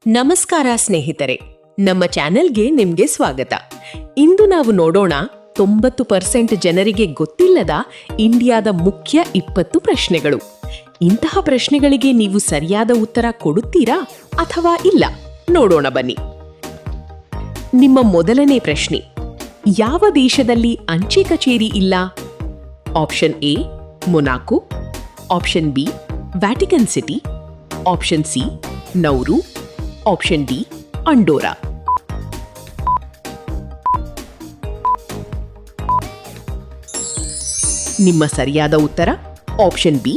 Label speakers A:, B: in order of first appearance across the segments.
A: ನಮಸ್ಕಾರ ಸ್ನೇಹಿತರೆ, ನಮ್ಮ ಚಾನೆಲ್ಗೆ ನಿಮ್ಗೆ ಸ್ವಾಗತ. ಇಂದು ನಾವು ನೋಡೋಣ 90% ಜನರಿಗೆ ಗೊತ್ತಿಲ್ಲದ ಇಂಡಿಯಾದ ಮುಖ್ಯ 20 ಪ್ರಶ್ನೆಗಳು. ಇಂತಹ ಪ್ರಶ್ನೆಗಳಿಗೆ ನೀವು ಸರಿಯಾದ ಉತ್ತರ ಕೊಡುತ್ತೀರಾ ಅಥವಾ ಇಲ್ಲ? ನೋಡೋಣ ಬನ್ನಿ. ನಿಮ್ಮ ಮೊದಲನೇ ಪ್ರಶ್ನೆ: ಯಾವ ದೇಶದಲ್ಲಿ ಅಂಚೆ ಕಚೇರಿ ಇಲ್ಲ? Option A Monaco, option B Vatican city, option C Nauru, option D ಅಂಡೋರಾ. ನಿಮ್ಮ ಸರಿಯಾದ ಉತ್ತರ ಆಪ್ಷನ್ ಬಿ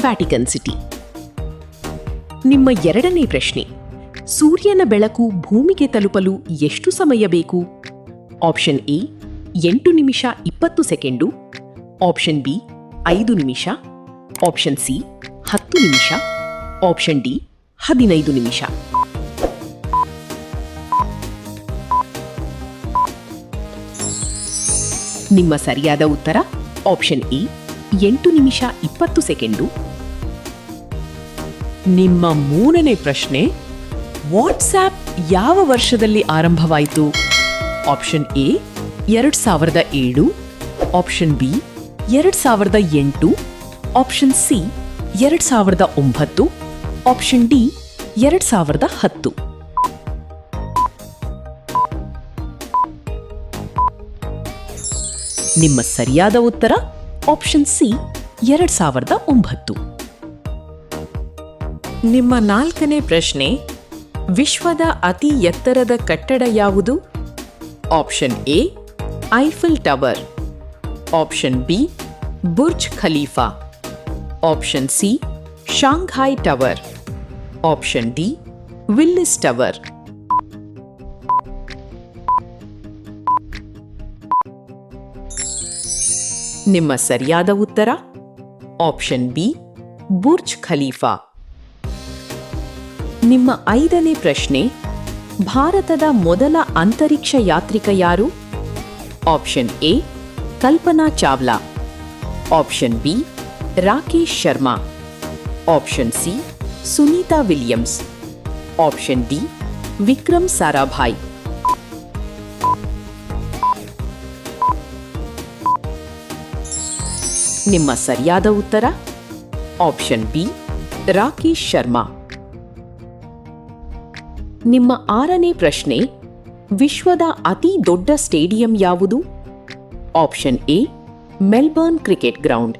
A: ವ್ಯಾಟಿಕನ್ ಸಿಟಿ. ನಿಮ್ಮ ಎರಡನೇ ಪ್ರಶ್ನೆ: ಸೂರ್ಯನ ಬೆಳಕು ಭೂಮಿಗೆ ತಲುಪಲು ಎಷ್ಟು ಸಮಯ ಬೇಕು? ಆಪ್ಷನ್ ಎ 8 ನಿಮಿಷ 20 ಸೆಕೆಂಡು, ಆಪ್ಷನ್ ಬಿ 5 ನಿಮಿಷ, ಆಪ್ಷನ್ ಸಿ 10 ನಿಮಿಷ, ಆಪ್ಷನ್ ಡಿ 15 ನಿಮಿಷ. ನಿಮ್ಮ ಸರಿಯಾದ ಉತ್ತರ ಆಪ್ಷನ್ ಎ 8 ನಿಮಿಷ 20 ಸೆಕೆಂಡು. ನಿಮ್ಮ ಮೂರನೇ ಪ್ರಶ್ನೆ: ವಾಟ್ಸ್ಆಪ್ ಯಾವ ವರ್ಷದಲ್ಲಿ ಆರಂಭವಾಯಿತು? Option A 2007, option B 2008, option C 2009, option D 2010. ನಿಮ್ಮ ಸರಿಯಾದ ಉತ್ತರ ಆಪ್ಷನ್ ಸಿ 2009. ನಿಮ್ಮ ನಾಲ್ಕನೇ ಪ್ರಶ್ನೆ: ವಿಶ್ವದ ಅತಿ ಎತ್ತರದ ಕಟ್ಟಡ ಯಾವುದು? Option A Eiffel tower, option B Burj Khalifa, option C Shanghai tower, option D Willys tower. ನಿಮ್ಮ ಸರಿಯಾದ ಉತ್ತರ ಆಪ್ಷನ್ ಬಿ ಬುರ್ಜ್ ಖಲೀಫಾ. ನಿಮ್ಮ ಐದನೇ ಪ್ರಶ್ನೆ: ಭಾರತದ ಮೊದಲ ಅಂತರಿಕ್ಷ ಯಾತ್ರಿಕ ಯಾರು? Option A Kalpana Chawla, option B Rakesh Sharma, option C Sunita Williams, option D Vikram Sarabhai. ನಿಮ್ಮ ಸರಿಯಾದ ಉತ್ತರ ಆಪ್ಷನ್ ಬಿ ರಾಕೇಶ್ ಶರ್ಮಾ. ನಿಮ್ಮ ಆರನೇ ಪ್ರಶ್ನೆ: ವಿಶ್ವದ ಅತಿ ದೊಡ್ಡ ಸ್ಟೇಡಿಯಂ ಯಾವುದು? Option A Melbourne Cricket Ground,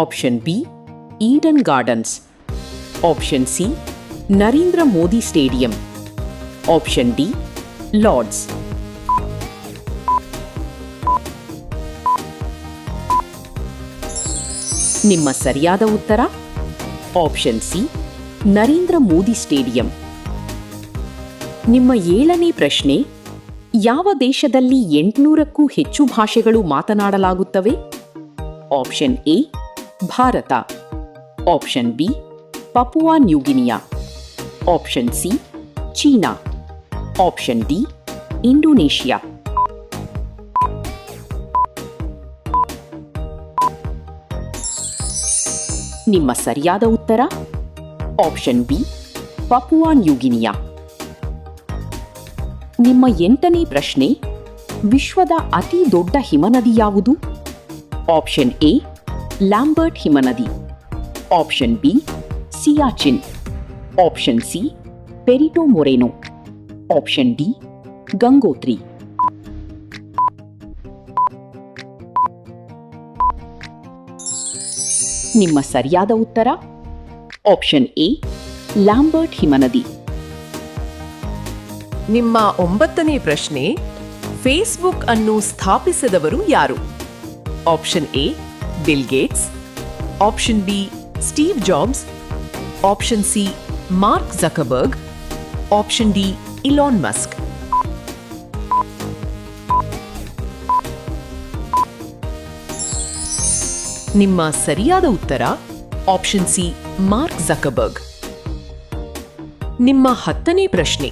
A: option B Eden Gardens, option C Narendra Modi stadium, option D Lord's. ನಿಮ್ಮ ಸರಿಯಾದ ಉತ್ತರ option C Narendra Modi stadium. ನಿಮ್ಮ ಏಳನೇ ಪ್ರಶ್ನೆ: ಯಾವ ದೇಶದಲ್ಲಿ 800ಕ್ಕೂ ಹೆಚ್ಚು ಭಾಷೆಗಳು ಮಾತನಾಡಲಾಗುತ್ತವೆ? Option A Bharat, option B Papua New Guinea, option C China, option D Indonesia. ನಿಮ್ಮ ಸರಿಯಾದ ಉತ್ತರ ಆಪ್ಷನ್ ಬಿ ಪಪುವಾ ನ್ಯೂಗಿನಿಯಾ. ನಿಮ್ಮ ಎಂಟನೇ ಪ್ರಶ್ನೆ: ವಿಶ್ವದ ಅತಿ ದೊಡ್ಡ ಹಿಮನದಿ ಯಾವುದು? ಆಪ್ಷನ್ ಎ ಲ್ಯಾಂಬರ್ಟ್ ಹಿಮನದಿ, option B Siachen, option C Perito Moreno, option D Gangotri. ನಿಮ್ಮ ಸರಿಯಾದ ಉತ್ತರ ಆಪ್ಷನ್ ಎ ಲ್ಯಾಂಬರ್ಟ್ ಹಿಮನದಿ. ನಿಮ್ಮ ಒಂಬತ್ತನೇ ಪ್ರಶ್ನೆ: ಫೇಸ್ಬುಕ್ ಅನ್ನು ಸ್ಥಾಪಿಸಿದವರು ಯಾರು? Option A Bill Gates, option B Steve Jobs, option C Mark Zuckerberg, option D Elon Musk. ನಿಮ್ಮ ಸರಿಯಾದ ಉತ್ತರ ಆಪ್ಷನ್ ಸಿ ಮಾರ್ಕ್ ಜಕರ್ಬರ್ಗ್. ನಿಮ್ಮ 10ನೇ ಪ್ರಶ್ನೆ: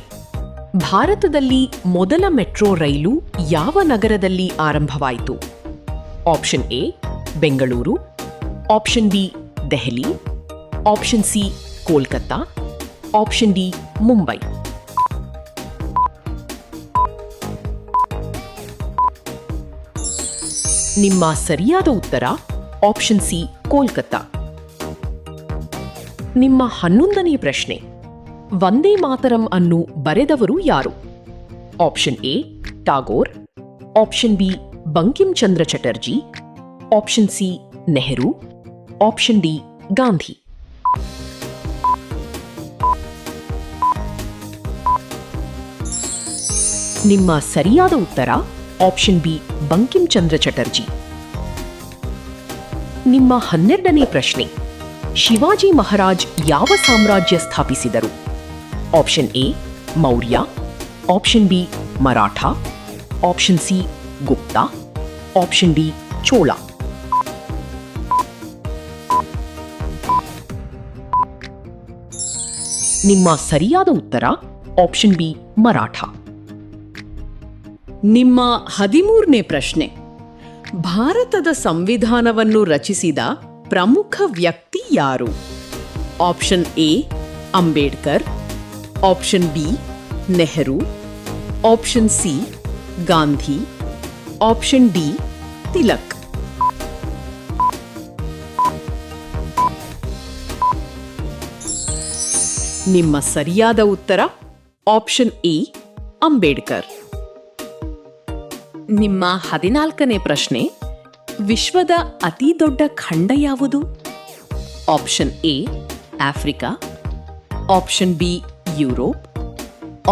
A: ಭಾರತದಲ್ಲಿ ಮೊದಲ ಮೆಟ್ರೋ ರೈಲು ಯಾವ ನಗರದಲ್ಲಿ ಆರಂಭವಾಯಿತು? Option A Bengaluru, option B Delhi, option C Kolkata, option D Mumbai. ನಿಮ್ಮ ಸರಿಯಾದ ಉತ್ತರ ಆಪ್ಷನ್ ಸಿ ಕೋಲ್ಕತ್ತಾ. ನಿಮ್ಮ 11ನೇ ಪ್ರಶ್ನೆ, ವಂದೇ ಮಾತರಂ ಅನ್ನು ಬರೆದವರು ಯಾರು? Option A Tagore, option B Bankim Chandra Chatterjee, option C Nehru, option D Gandhi. ನಿಮ್ಮ ಸರಿಯಾದ ಉತ್ತರ ಆಪ್ಷನ್ ಬಿ ಬಂಕಿಂ ಚಂದ್ರ ಚಟರ್ಜಿ. ನಿಮ್ಮ 12ನೇ ಪ್ರಶ್ನೆ, ಶಿವಾಜಿ ಮಹಾರಾಜ್ ಯಾವ ಸಾಮ್ರಾಜ್ಯ ಸ್ಥಾಪಿಸಿದರು? Option A Maurya, option B Maratha, option C Gupta, option D Chola. ನಿಮ್ಮ ಸರಿಯಾದ ಉತ್ತರ ಆಪ್ಷನ್ ಬಿ ಮರಾಠ. ನಿಮ್ಮ 13ನೇ ಪ್ರಶ್ನೆ, ಭಾರತದ ಸಂವಿಧಾನವನ್ನು ರಚಿಸಿದ ಪ್ರಮುಖ ವ್ಯಕ್ತಿ ಯಾರು? Option A Ambedkar, option B Nehru, option C Gandhi, option D Tilak. ನಿಮ್ಮ ಸರಿಯಾದ ಉತ್ತರ ಆಪ್ಷನ್ ಎ ಅಂಬೇಡ್ಕರ್. ನಿಮ್ಮ 14ನೇ ಪ್ರಶ್ನೆ, ವಿಶ್ವದ ಅತಿ ದೊಡ್ಡ ಖಂಡ ಯಾವುದು? Option A Africa, option B Europe,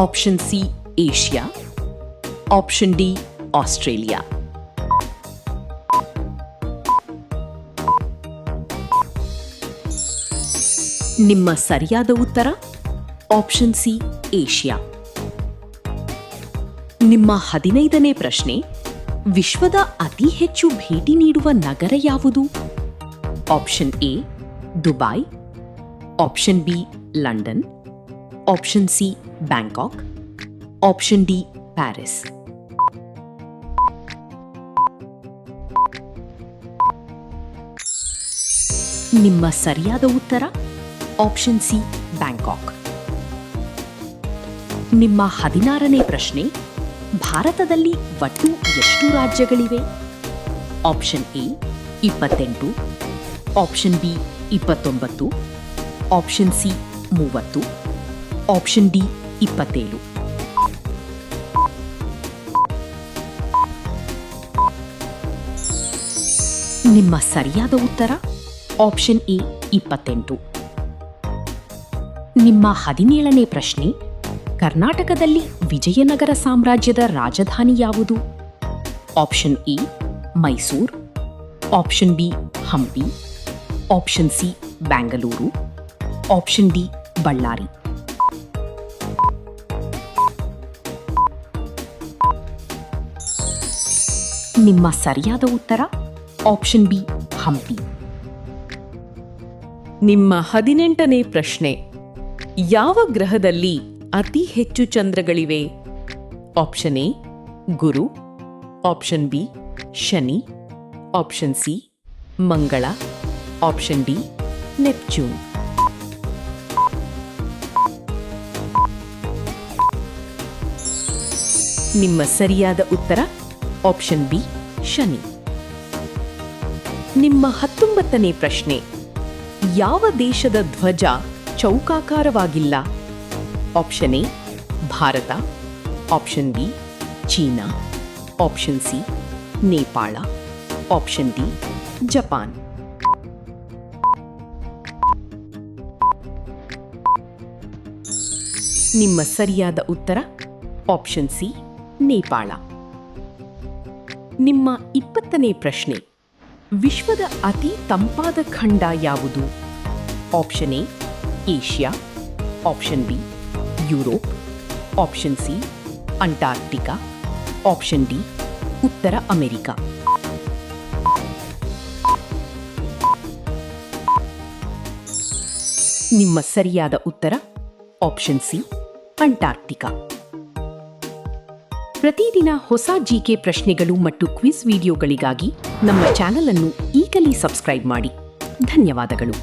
A: option C Asia, option D Australia. ನಿಮ್ಮ ಸರಿಯಾದ ಉತ್ತರ ಆಪ್ಷನ್ ಸಿ ಏಷ್ಯಾ. ನಿಮ್ಮ 15ನೇ ಪ್ರಶ್ನೆ, ವಿಶ್ವದ ಅತಿ ಹೆಚ್ಚು ಭೇಟಿ ನೀಡುವ ನಗರ ಯಾವುದು? Option A Dubai, option B London, option C Bangkok, option D Paris. ನಿಮ್ಮ ಸರಿಯಾದ ಉತ್ತರ ಆಪ್ಷನ್ ಸಿ ಬ್ಯಾಂಕಾಕ್. ನಿಮ್ಮ 16ನೇ ಪ್ರಶ್ನೆ, ಭಾರತದಲ್ಲಿ ಒಟ್ಟು ಎಷ್ಟು ರಾಜ್ಯಗಳಿವೆ? Option A 28, option B 29, option C 30, option D 27. ನಿಮ್ಮ ಸರಿಯಾದ ಉತ್ತರ ಆಪ್ಷನ್ ಎ 28. ನಿಮ್ಮ 17ನೇ ಪ್ರಶ್ನೆ, ಕರ್ನಾಟಕದಲ್ಲಿ ವಿಜಯನಗರ ಸಾಮ್ರಾಜ್ಯದ ರಾಜಧಾನಿ ಯಾವುದು? Option A Mysuru, option B Hampi, option C ಬ್ಯಾಂಗಲೂರು, option D Ballari. ನಿಮ್ಮ ಸರಿಯಾದ ಉತ್ತರ ಆಪ್ಷನ್ ಬಿ ಹಂಪಿ. ನಿಮ್ಮ 18ನೇ ಪ್ರಶ್ನೆ, ಯಾವ ಗ್ರಹದಲ್ಲಿ ಅತಿ ಹೆಚ್ಚು ಚಂದ್ರಗಳಿವೆ? Option A Guru, option B Shani, option C Mangal, option D Neptune. ನಿಮ್ಮ ಸರಿಯಾದ ಉತ್ತರ ಆಪ್ಷನ್ ಬಿ ಶನಿ. ನಿಮ್ಮ 19ನೇ ಪ್ರಶ್ನೆ, ಯಾವ ದೇಶದ ಧ್ವಜ ಚೌಕಾಕಾರವಾಗಿಲ್ಲ? Option A Bharat, option B China, option C Nepal, option D Japan. ನಿಮ್ಮ ಸರಿಯಾದ ಉತ್ತರ ಆಪ್ಷನ್ ಸಿ ನೇಪಾಳ. ನಿಮ್ಮ 20ನೇ ಪ್ರಶ್ನೆ, ವಿಶ್ವದ ಅತಿ ತಂಪಾದ ಖಂಡ ಯಾವುದು? Option A Asia, option B Europe, option C Antarctica, option D ಉತ್ತರ ಅಮೆರಿಕಾ. ನಿಮ್ಮ ಸರಿಯಾದ ಉತ್ತರ ಆಪ್ಷನ್ ಸಿ ಅಂಟಾರ್ಕ್ಟಿಕಾ. ಪ್ರತಿದಿನ ಹೊಸ ಜಿಕೆ ಪ್ರಶ್ನೆಗಳು ಮತ್ತು ಕ್ವಿಜ್ ವಿಡಿಯೋಗಳಿಗಾಗಿ ನಮ್ಮ ಚಾನೆಲ್ ಅನ್ನು ಈಗಲೇ ಸಬ್ಸ್ಕ್ರೈಬ್ ಮಾಡಿ. ಧನ್ಯವಾದಗಳು.